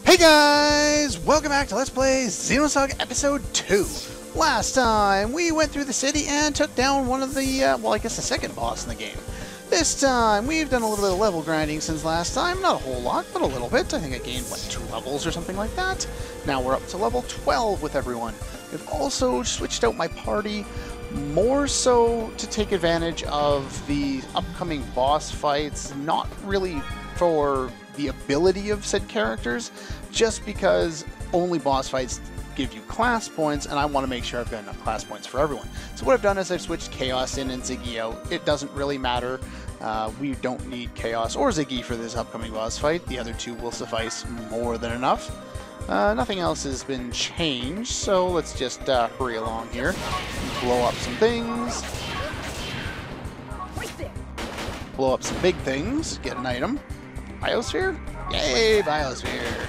Hey guys! Welcome back to Let's Play Xenosaga Episode 2. Last time, we went through the city and took down one of the, well, I guess the second boss in the game. This time, we've done a little bit of level grinding since last time. Not a whole lot, but a little bit. I think I gained, what, 2 levels or something like that? Now we're up to level 12 with everyone. We've also switched out my party more so to take advantage of the upcoming boss fights, not really for the ability of said characters, just because only boss fights give you class points, and I want to make sure I've got enough class points for everyone. So what I've done is I've switched Chaos in and Ziggy out. It doesn't really matter. We don't need Chaos or Ziggy for this upcoming boss fight. The other two will suffice more than enough. Nothing else has been changed, so let's just hurry along here. Blow up some things. Blow up some big things. Get an item. Biosphere? Yay, Biosphere!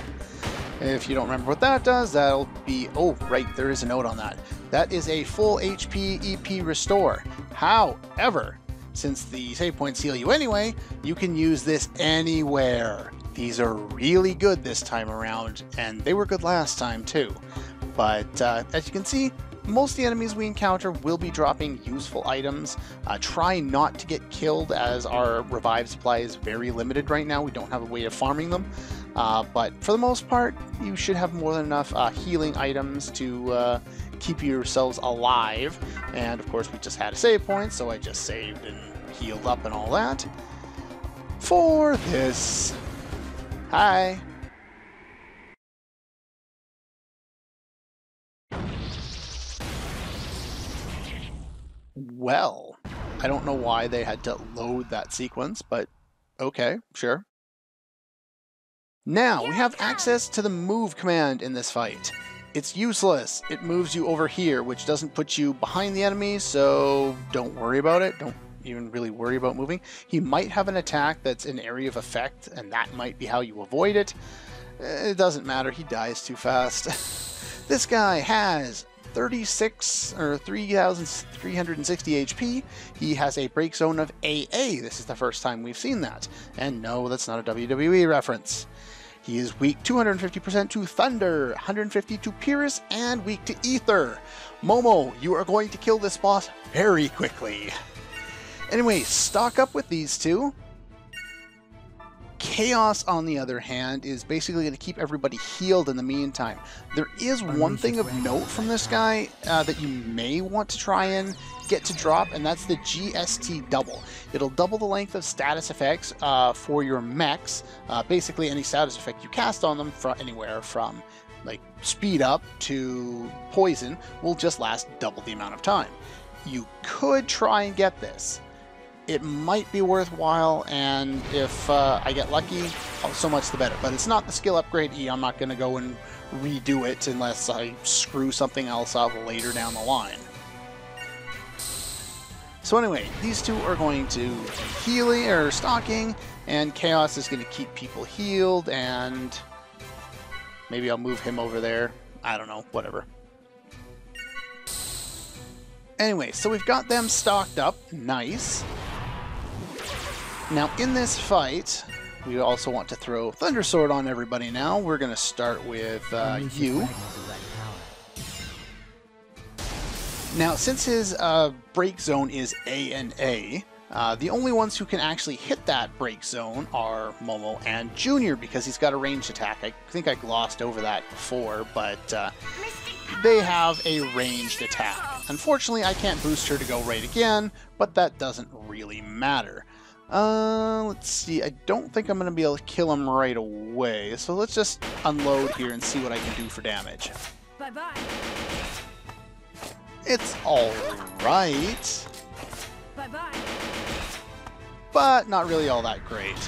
If you don't remember what that does, that'll be... Oh, right, there is a note on that. That is a full HP EP restore. However, since the save points heal you anyway, you can use this anywhere. These are really good this time around, and they were good last time too. But as you can see, most of the enemies we encounter will be dropping useful items. Try not to get killed, as our revive supply is very limited right now. We don't have a way of farming them. But for the most part, you should have more than enough healing items to keep yourselves alive. And of course, we just had a save point, so I just saved and healed up and all that. For this. Hi. Well, I don't know why they had to load that sequence, but okay, sure. Now, we have access to the move command in this fight. It's useless. It moves you over here, which doesn't put you behind the enemy, so don't worry about it. Don't even really worry about moving. He might have an attack that's an area of effect, and that might be how you avoid it. It doesn't matter. He dies too fast. This guy has 3,360 HP. He has a break zone of AA. This is the first time we've seen that. And no, that's not a WWE reference. He is weak 250% to Thunder, 150 to Pyrrhus, and weak to Ether. Momo, you are going to kill this boss very quickly. Anyway, stock up with these two. Chaos, on the other hand, is basically going to keep everybody healed in the meantime. There is one thing of note from this guy that you may want to try and get to drop, and that's the GST double. It'll double the length of status effects for your mechs. Basically, any status effect you cast on them, from anywhere from like speed up to poison, will just last double the amount of time. You could try and get this. It might be worthwhile, and if I get lucky, so much the better. But it's not the skill upgrade E. I'm not going to go and redo it unless I screw something else up later down the line. So anyway, these two are going to be healing or stalking, and Chaos is going to keep people healed, and maybe I'll move him over there. I don't know, whatever. Anyway, so we've got them stocked up. Nice. Now, in this fight, we also want to throw Thunder Sword on everybody now. We're going to start with you. Now, since his break zone is A and A, the only ones who can actually hit that break zone are Momo and Junior, because he's got a ranged attack. I think I glossed over that before, but they have a ranged attack. Unfortunately, I can't boost her to go right again, but that doesn't really matter. Let's see, I don't think I'm going to be able to kill him right away, so let's just unload here and see what I can do for damage. Bye-bye. It's alright, Bye-bye. but not really all that great.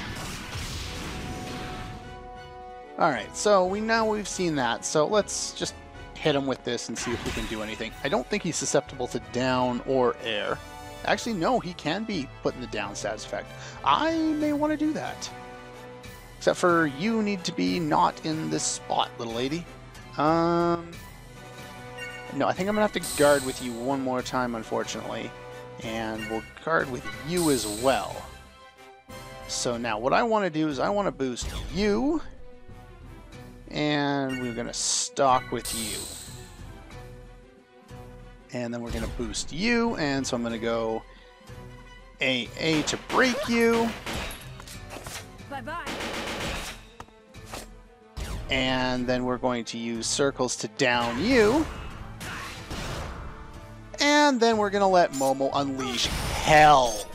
Alright, so we've seen that, so let's just hit him with this and see if we can do anything. I don't think he's susceptible to down or air. Actually, no, he can be put in the down status effect. I may want to do that. Except for you need to be not in this spot, little lady. No, I think I'm going to have to guard with you one more time, unfortunately. And we'll guard with you as well. So now what I want to do is I want to boost you And we're going to stock with you. And then we're going to boost you, and so I'm going to go AA to break you. Bye-bye. And then we're going to use circles to down you. And then we're going to let Momo unleash hell.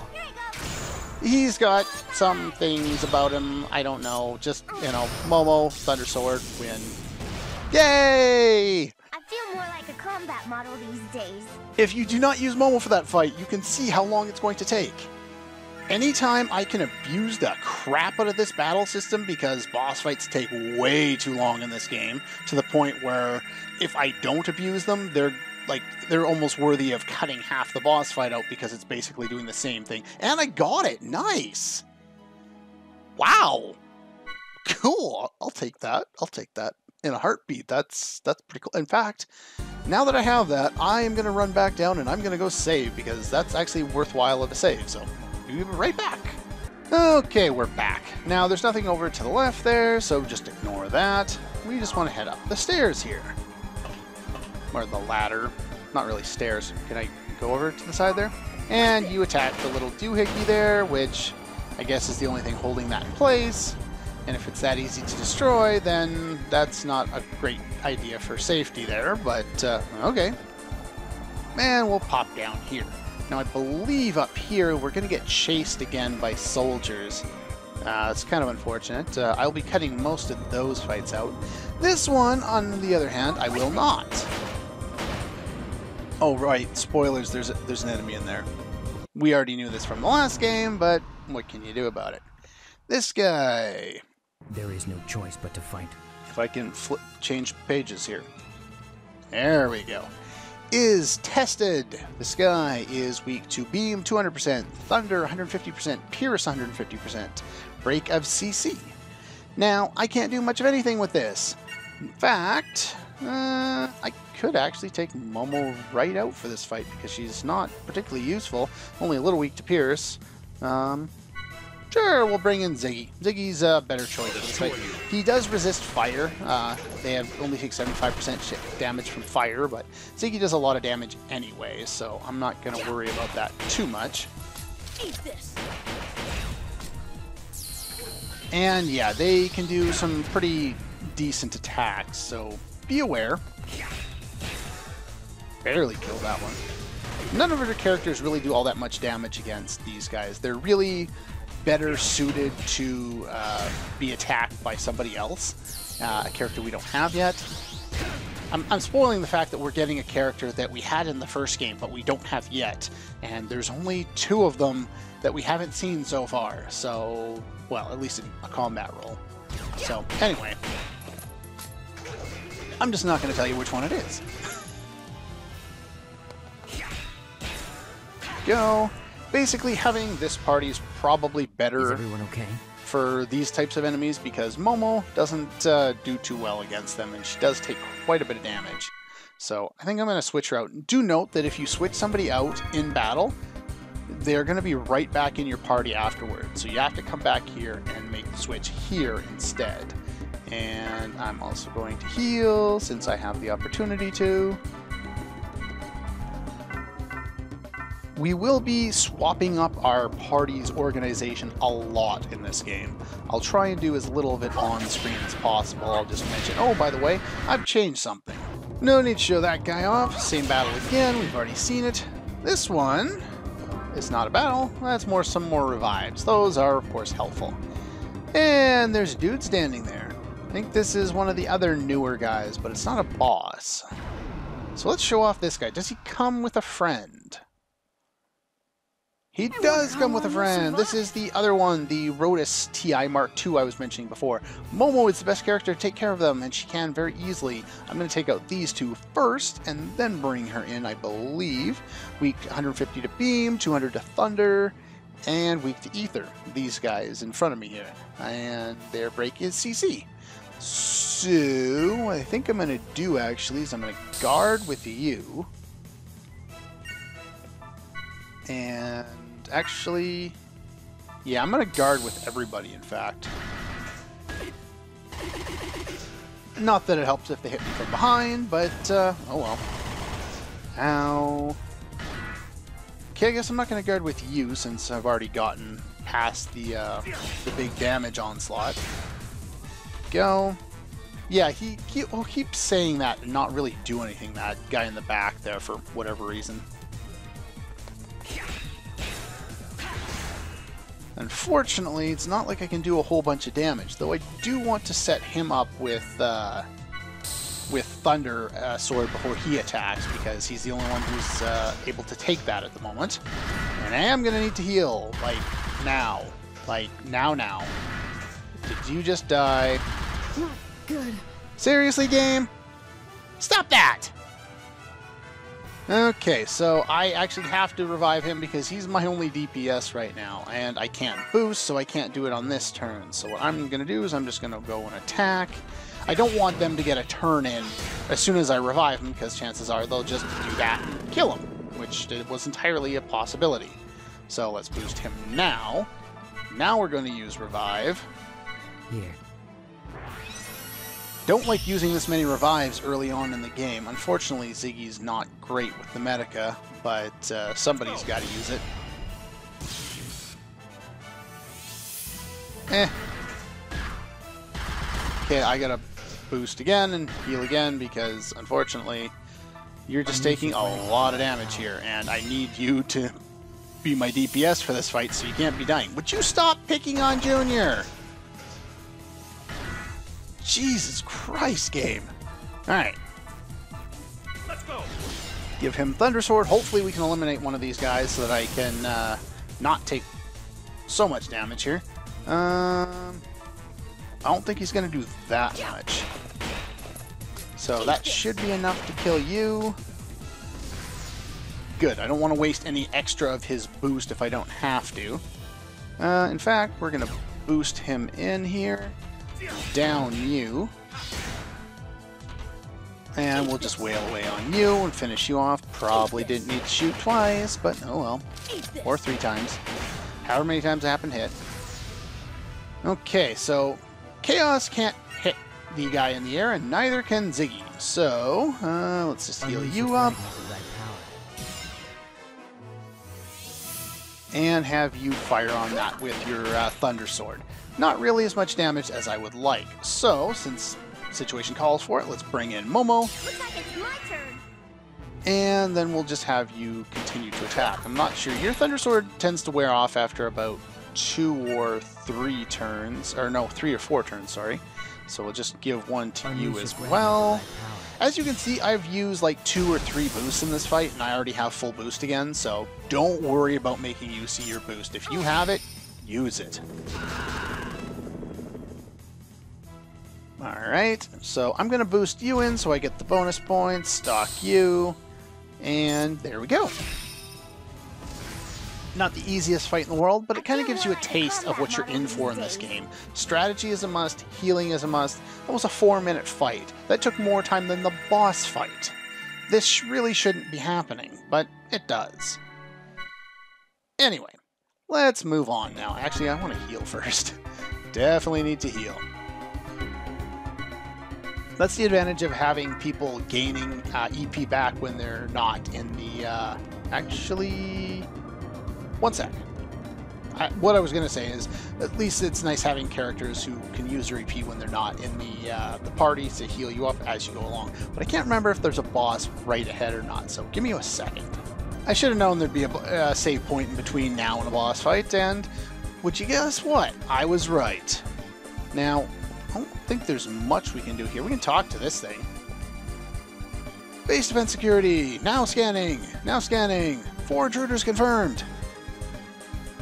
He's got some things about him, I don't know, just, you know, Momo, Thunder Sword, win. Yay! I feel more like a combat model these days. If you do not use Momo for that fight, you can see how long it's going to take. Anytime I can abuse the crap out of this battle system, because boss fights take way too long in this game, to the point where if I don't abuse them, they're almost worthy of cutting half the boss fight out because it's basically doing the same thing. And I got it! Nice! Wow! Cool! I'll take that. I'll take that in a heartbeat. That's pretty cool. In fact, now that I have that, I am going to run back down and I'm going to go save, because that's actually worthwhile of a save, so we'll be right back. Okay, we're back. Now, there's nothing over to the left there, so just ignore that. We just want to head up the stairs here. Or the ladder. Not really stairs. Can I go over to the side there? And you attack the little doohickey there, which I guess is the only thing holding that in place. And if it's that easy to destroy, then that's not a great idea for safety there, but okay. And we'll pop down here. Now I believe up here we're going to get chased again by soldiers. It's kind of unfortunate. I'll be cutting most of those fights out. This one, on the other hand, I will not. Oh, right. Spoilers, there's an enemy in there. We already knew this from the last game, but what can you do about it? This guy. There is no choice but to fight. If I can change pages here. There we go. Is tested. This guy is weak to beam 200%, thunder 150%, pierce 150%, break of CC. Now, I can't do much of anything with this. In fact, I could actually take Momo right out for this fight because she's not particularly useful, only a little weak to pierce. Sure, we'll bring in Ziggy. Ziggy's a better choice for this fight. He does resist fire. They only take 75% damage from fire, but Ziggy does a lot of damage anyway, so I'm not going to worry about that too much. Eat this. And yeah, they can do some pretty decent attacks, so be aware. Barely killed that one. None of our characters really do all that much damage against these guys. They're really better suited to be attacked by somebody else, a character we don't have yet. I'm spoiling the fact that we're getting a character that we had in the first game, but we don't have yet, and there's only 2 of them that we haven't seen so far, so, well, at least in a combat role. So, anyway, I'm just not going to tell you which one it is. Go. Basically, having this party is probably better. Is everyone okay? For these types of enemies, because Momo doesn't do too well against them, and she does take quite a bit of damage. So I think I'm going to switch her out. Do note that if you switch somebody out in battle, they're going to be right back in your party afterwards. So you have to come back here and make the switch here instead. And I'm also going to heal since I have the opportunity to. We will be swapping up our party's organization a lot in this game. I'll try and do as little of it on screen as possible. I'll just mention, oh, by the way, I've changed something. No need to show that guy off. Same battle again. We've already seen it. This one is not a battle. That's some more revives. Those are, of course, helpful. And there's a dude standing there. I think this is one of the other newer guys, but it's not a boss. So let's show off this guy. Does he come with a friend? He does come with a friend. This is the other one, the Rotus TI Mark II I was mentioning before. Momo is the best character to take care of them, and she can very easily. I'm going to take out these 2 first, and then bring her in, I believe. Weak 150 to beam, 200 to thunder, and weak to ether. These guys in front of me here. And their break is CC. So, what I think I'm going to do, actually, is I'm going to guard with you. And actually, yeah, I'm going to guard with everybody, in fact. Not that it helps if they hit me from behind, but, oh well. Ow. Okay, I guess I'm not going to guard with you since I've already gotten past the big damage onslaught. Go. Yeah, he'll keep saying that and not really do anything, that guy in the back there, for whatever reason. Unfortunately, it's not like I can do a whole bunch of damage, though I do want to set him up with Thunder Sword before he attacks, because he's the only one who's able to take that at the moment. And I am going to need to heal, like, now. Like, now. Did you just die? Not good. Seriously, game? Stop that! Okay, so I actually have to revive him because he's my only DPS right now, and I can't boost, so I can't do it on this turn. So what I'm going to do is I'm just going to go and attack. I don't want them to get a turn in as soon as I revive them, because chances are they'll just do that and kill him, which was entirely a possibility. So let's boost him now. Now we're going to use revive. Here. Don't like using this many revives early on in the game. Unfortunately, Ziggy's not great with the Medica, but somebody's got to use it. Okay, I gotta boost again and heal again because, unfortunately, you're just taking a lot of damage here, and I need you to be my DPS for this fight, so you can't be dying. Would you stop picking on Junior? Jesus Christ, game. Alright. Let's go. Give him Thunder Sword. Hopefully we can eliminate one of these guys so that I can not take so much damage here. I don't think he's going to do that much. So that should be enough to kill you. Good. I don't want to waste any extra of his boost if I don't have to. In fact, we're going to boost him in here. Down you. And we'll just wail away on you and finish you off. Probably didn't need to shoot twice, but oh well. Or 3 times. However many times I happen to hit. Okay, so Chaos can't hit the guy in the air, and neither can Ziggy. So, let's just heal you up. And have you fire on that with your Thunder Sword. Not really as much damage as I would like. So, since situation calls for it, let's bring in Momo. Looks like it's my turn. And then we'll just have you continue to attack. I'm not sure. Your Thunder Sword tends to wear off after about 2 or 3 turns. Or no, 3 or 4 turns, sorry. So we'll just give one to you as well. As you can see, I've used like 2 or 3 boosts in this fight, and I already have full boost again, so don't worry about making you see your boost. If you have it, use it. Alright, so I'm going to boost you in so I get the bonus points, stock you, and there we go. Not the easiest fight in the world, but it kind of gives you a taste of what you're in for in this game. Strategy is a must, healing is a must. That was a 4-minute fight. That took more time than the boss fight. This really shouldn't be happening, but it does. Anyway, let's move on now. Actually, I want to heal first. Definitely need to heal. That's the advantage of having people gaining EP back when they're not in the... actually... One sec. What I was going to say is, at least it's nice having characters who can use their EP when they're not in the party to heal you up as you go along. But I can't remember if there's a boss right ahead or not, so give me a second. I should have known there'd be a save point in between now and a boss fight, and would you guess what? I was right. Now, I don't think there's much we can do here. We can talk to this thing. Base defense security. Now scanning. Now scanning. 4 intruders confirmed.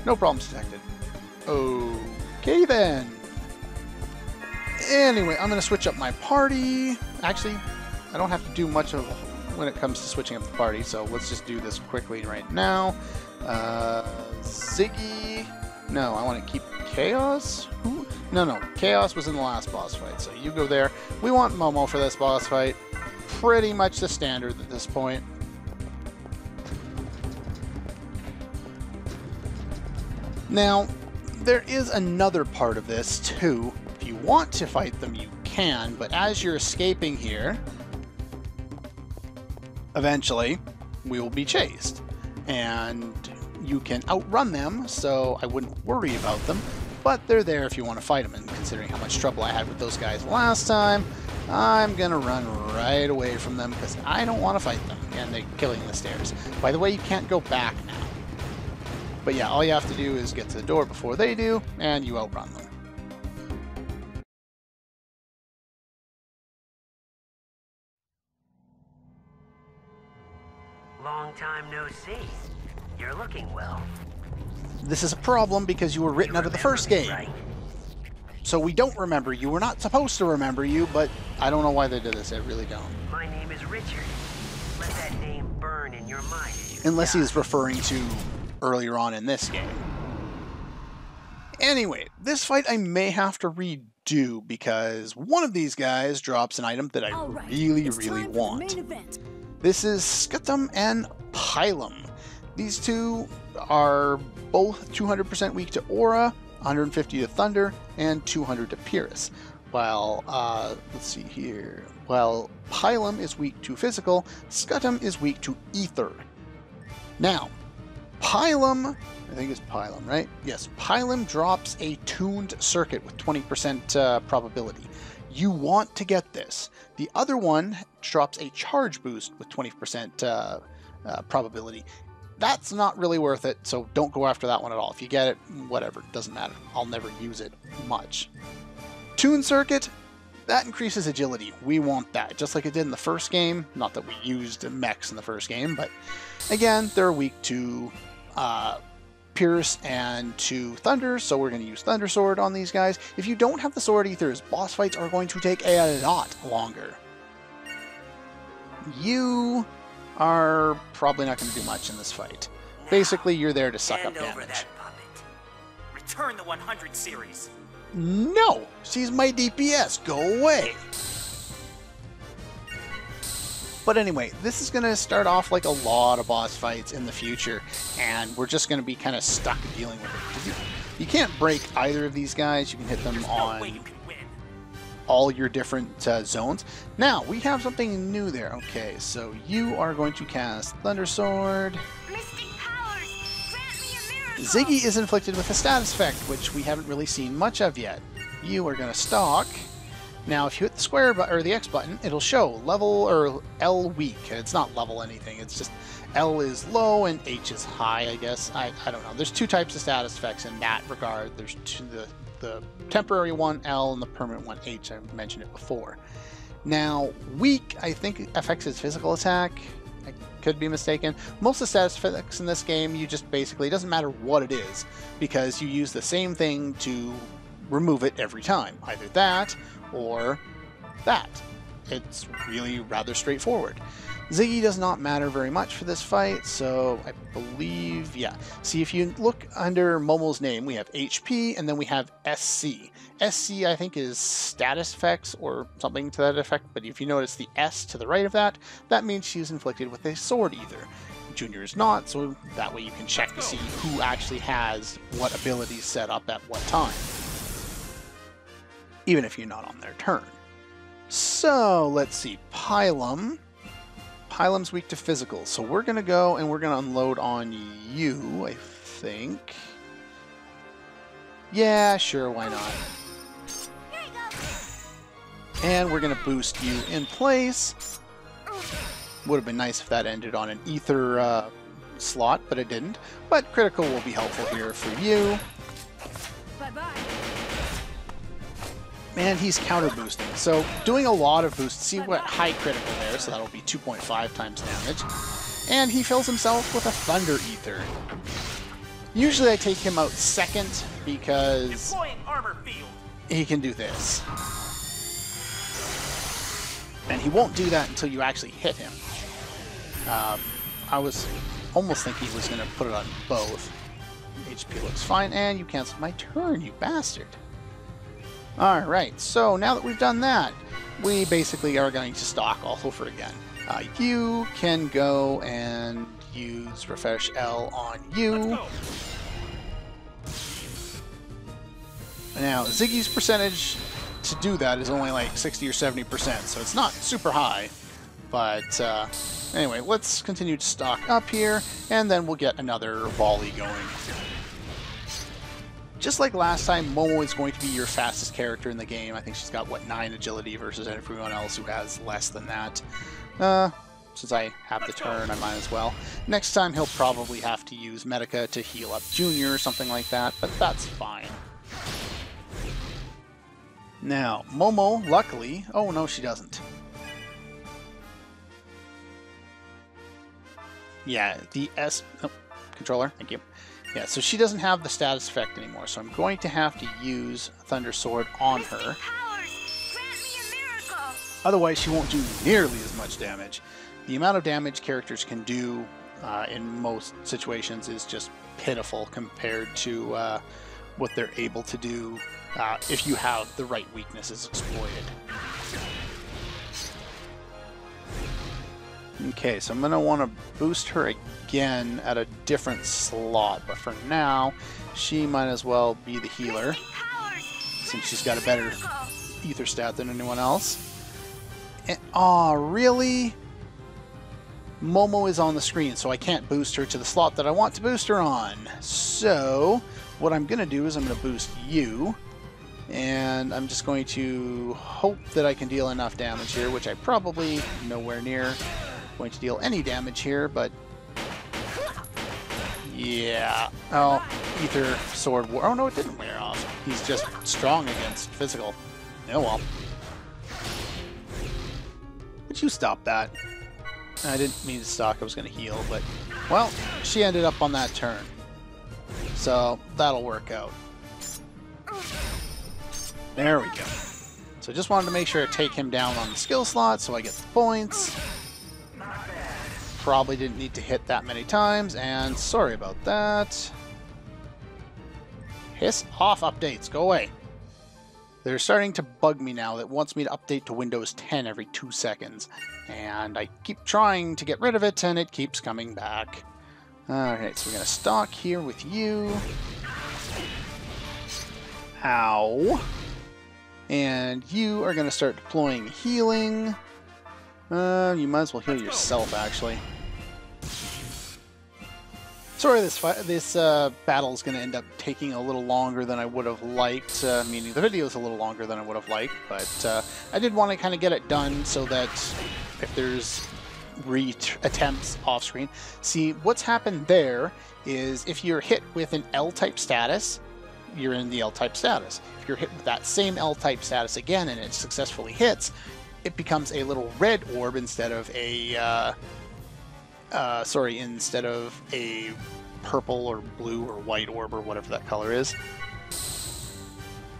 No problems detected. Okay then. Anyway, I'm going to switch up my party. Actually, I don't have to do much of when it comes to switching up the party, so let's just do this quickly right now. Ziggy. No, I want to keep Chaos. Who? No, Chaos was in the last boss fight, so you go there. We want Momo for this boss fight. Pretty much the standard at this point. Now, there is another part of this, too. If you want to fight them, you can, but as you're escaping here, eventually we will be chased. And you can outrun them, so I wouldn't worry about them, but they're there if you want to fight them, and considering how much trouble I had with those guys last time, I'm gonna run right away from them because I don't want to fight them, and they're killing the stairs. By the way, you can't go back now. But yeah, all you have to do is get to the door before they do, and you outrun them. Long time no see. You're looking well. This is a problem because you were written out of the first game. Right? So we don't remember you. We're not supposed to remember you, but I don't know why they did this. I really don't. My name is Richard. Let that name burn in your mind as you Unless die. he's referring to earlier on in this game. Anyway, this fight I may have to redo because one of these guys drops an item that I All right, really it's time for the want. main event. This is Scutum and Pylum. These two are both 200% weak to Aura, 150 to Thunder, and 200 to Pyrrhus. While, let's see here, while Pylum is weak to Physical, Scutum is weak to Ether. Now, Pylum, I think it's Pylum, right? Yes, Pylum drops a tuned circuit with 20% probability. You want to get this. The other one drops a charge boost with 20% probability. That's not really worth it, so don't go after that one at all. If you get it, whatever, it doesn't matter. I'll never use it much. Tune circuit, that increases agility. We want that, just like it did in the first game. Not that we used mechs in the first game, but again, they're weak to Pierce and to Thunder, so we're going to use Thunder Sword on these guys. If you don't have the Sword Ethers, boss fights are going to take a lot longer. You are probably not going to do much in this fight. Basically, you're there to suck up Hand over damage. that puppet. Return the 100 series. No! She's my DPS! Go away! But anyway, this is going to start off like a lot of boss fights in the future, and we're just going to be kind of stuck dealing with it. You can't break either of these guys. You can hit them There's no way on you can win. all your different zones. Now, we have something new there. Okay, so you are going to cast Thunder Sword. Mystic powers, grant me a miracle. Ziggy is inflicted with a status effect, which we haven't really seen much of yet. You are going to stalk. Now, if you hit the square or the X button, it'll show level or L weak. It's not level anything. It's just L is low and H is high, I guess. I don't know. There's two types of status effects in that regard. There's the temporary one, L, and the permanent one, H. I mentioned it before. Now, weak, I think, affects his physical attack. I could be mistaken. Most of the status effects in this game, you just basically, it doesn't matter what it is, because you use the same thing to remove it every time. Either that, or that. It's really rather straightforward. Ziggy does not matter very much for this fight, so I believe, yeah. See, if you look under Momo's name, we have HP, and then we have SC. SC, I think, is status effects, or something to that effect, but if you notice the S to the right of that, that means she's inflicted with a Sword Ether. Junior is not, so that way you can check to see who actually has what abilities set up at what time, even if you're not on their turn. So, let's see, Pylum. Pylum's weak to physical, so we're going to go and we're going to unload on you, I think. Yeah, sure, why not? Here you go. And we're going to boost you in place. Would have been nice if that ended on an ether slot, but it didn't. But critical will be helpful here for you. Bye-bye. And he's counter boosting, so doing a lot of boosts. See what high critical there, so that'll be 2.5 times damage. And he fills himself with a Thunder Ether. Usually I take him out second because Deploying armor field. he can do this. And he won't do that until you actually hit him. I was almost thinking he was going to put it on both. HP looks fine, and you canceled my turn, you bastard. Alright, so now that we've done that, we basically are going to stalk all over again. You can go and use Refresh L on you. Let's go. Now, Ziggy's percentage to do that is only like 60 or 70%, so it's not super high. But anyway, let's continue to stock up here, and then we'll get another volley going. Just like last time, Momo is going to be your fastest character in the game. I think she's got, what, 9 agility versus everyone else who has less than that. Since I have the turn, I might as well. Next time, he'll probably have to use Medica to heal up Junior or something like that, but that's fine. Now, Momo, luckily... Oh, no, she doesn't. Yeah, the S... Oh, controller, thank you. Yeah, so she doesn't have the status effect anymore, so I'm going to have to use Thunder Sword on her. Otherwise, she won't do nearly as much damage. The amount of damage characters can do in most situations is just pitiful compared to what they're able to do if you have the right weaknesses exploited. Okay, so I'm going to want to boost her again at a different slot, but for now, she might as well be the healer, since she's got a better ether stat than anyone else. And, aw, really? Momo is on the screen, so I can't boost her to the slot that I want to boost her on. So, what I'm going to do is I'm going to boost you, and I'm just going to hope that I can deal enough damage here, which I probably nowhere near going to deal any damage here, but yeah. Oh, Ether Sword War. Oh no, it didn't wear off. He's just strong against physical. Oh well. Would you stop that? I didn't mean to stock. I was going to heal, but well, she ended up on that turn, so that'll work out. There we go. So just wanted to make sure I take him down on the skill slot so I get the points. Probably didn't need to hit that many times, and sorry about that. Piss off updates, go away. They're starting to bug me now. That wants me to update to Windows 10 every 2 seconds, and I keep trying to get rid of it, and it keeps coming back. Alright, so we're going to stock here with you. Ow. And you are going to start deploying healing. You might as well heal yourself, actually. Sorry, this battle is going to end up taking a little longer than I would have liked, meaning the video is a little longer than I would have liked, but I did want to kind of get it done so that if there's attempts off-screen. See, what's happened there is if you're hit with an L-type status, you're in the L-type status. If you're hit with that same L-type status again and it successfully hits, it becomes a little red orb instead of a instead of a purple or blue or white orb or whatever that color is.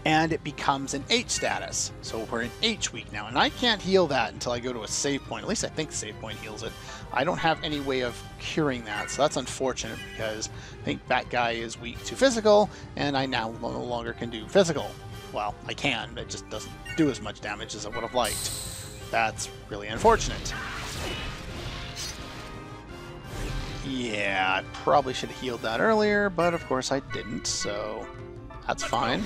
And it becomes an H status. So we're in H weak now, and I can't heal that until I go to a save point. At least I think the save point heals it. I don't have any way of curing that, so that's unfortunate because I think that guy is weak to physical, and I now no longer can do physical. Well, I can, but it just doesn't do as much damage as I would have liked. That's really unfortunate. Yeah, I probably should have healed that earlier, but of course I didn't, so that's fine.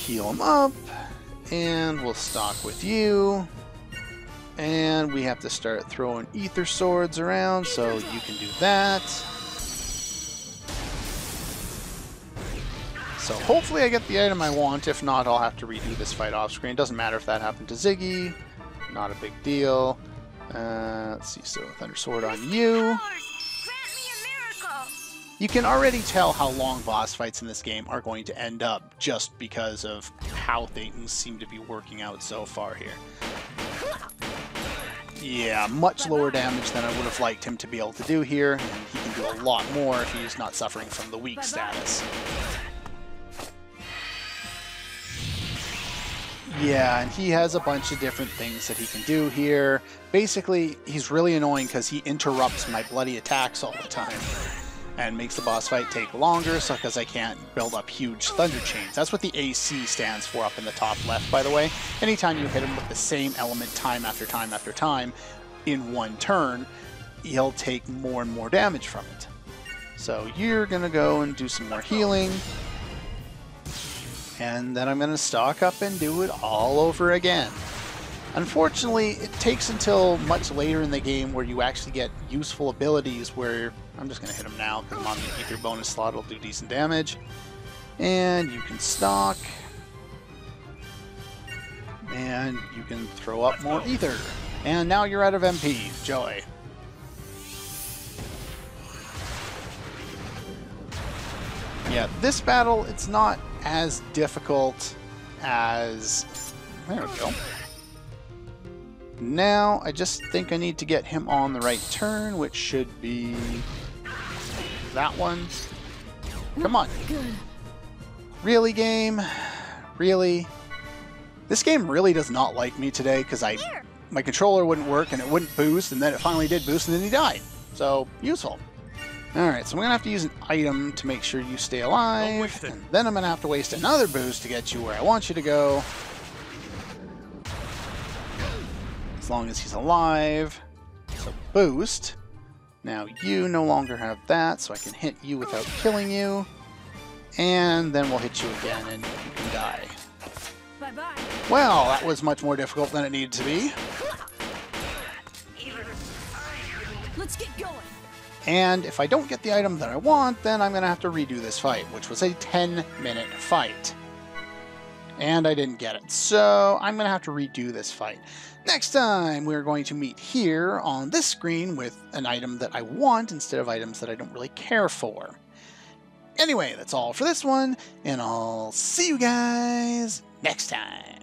Heal him up, and we'll stock with you. And we have to start throwing ether swords around, so you can do that. So hopefully I get the item I want. If not, I'll have to redo this fight off screen. Doesn't matter if that happened to Ziggy. Not a big deal. Let's see, so Thunder Sword on you. You can already tell how long boss fights in this game are going to end up just because of how things seem to be working out so far here. Yeah, much lower damage than I would have liked him to be able to do here, and he can do a lot more if he's not suffering from the weak status. Yeah, and he has a bunch of different things that he can do here. Basically, he's really annoying because he interrupts my bloody attacks all the time and makes the boss fight take longer, so because I can't build up huge thunder chains. That's what the AC stands for up in the top left, by the way. Anytime you hit him with the same element time after time after time in one turn, he'll take more and more damage from it. So you're going to go and do some more healing. And then I'm going to stock up and do it all over again. Unfortunately, it takes until much later in the game where you actually get useful abilities where... I'm just going to hit him now because I'm on the ether bonus slot. It'll do decent damage. And you can stock. And you can throw up more ether. And now you're out of MP. Joy. Yeah, this battle, it's not as difficult as... There we go. Now, I just think I need to get him on the right turn, which should be that one. Come on. Really, game? Really? This game really does not like me today because my controller wouldn't work and it wouldn't boost, and then it finally did boost and then he died. So, useful. Alright, so I'm going to have to use an item to make sure you stay alive, and then I'm going to have to waste another boost to get you where I want you to go. As long as he's alive. So boost. Now you no longer have that, so I can hit you without killing you. And then we'll hit you again and you can die. Bye-bye. Well, that was much more difficult than it needed to be. Let's get going. And if I don't get the item that I want, then I'm going to have to redo this fight, which was a 10-minute fight. And I didn't get it, so I'm going to have to redo this fight. Next time, we're going to meet here on this screen with an item that I want instead of items that I don't really care for. Anyway, that's all for this one, and I'll see you guys next time.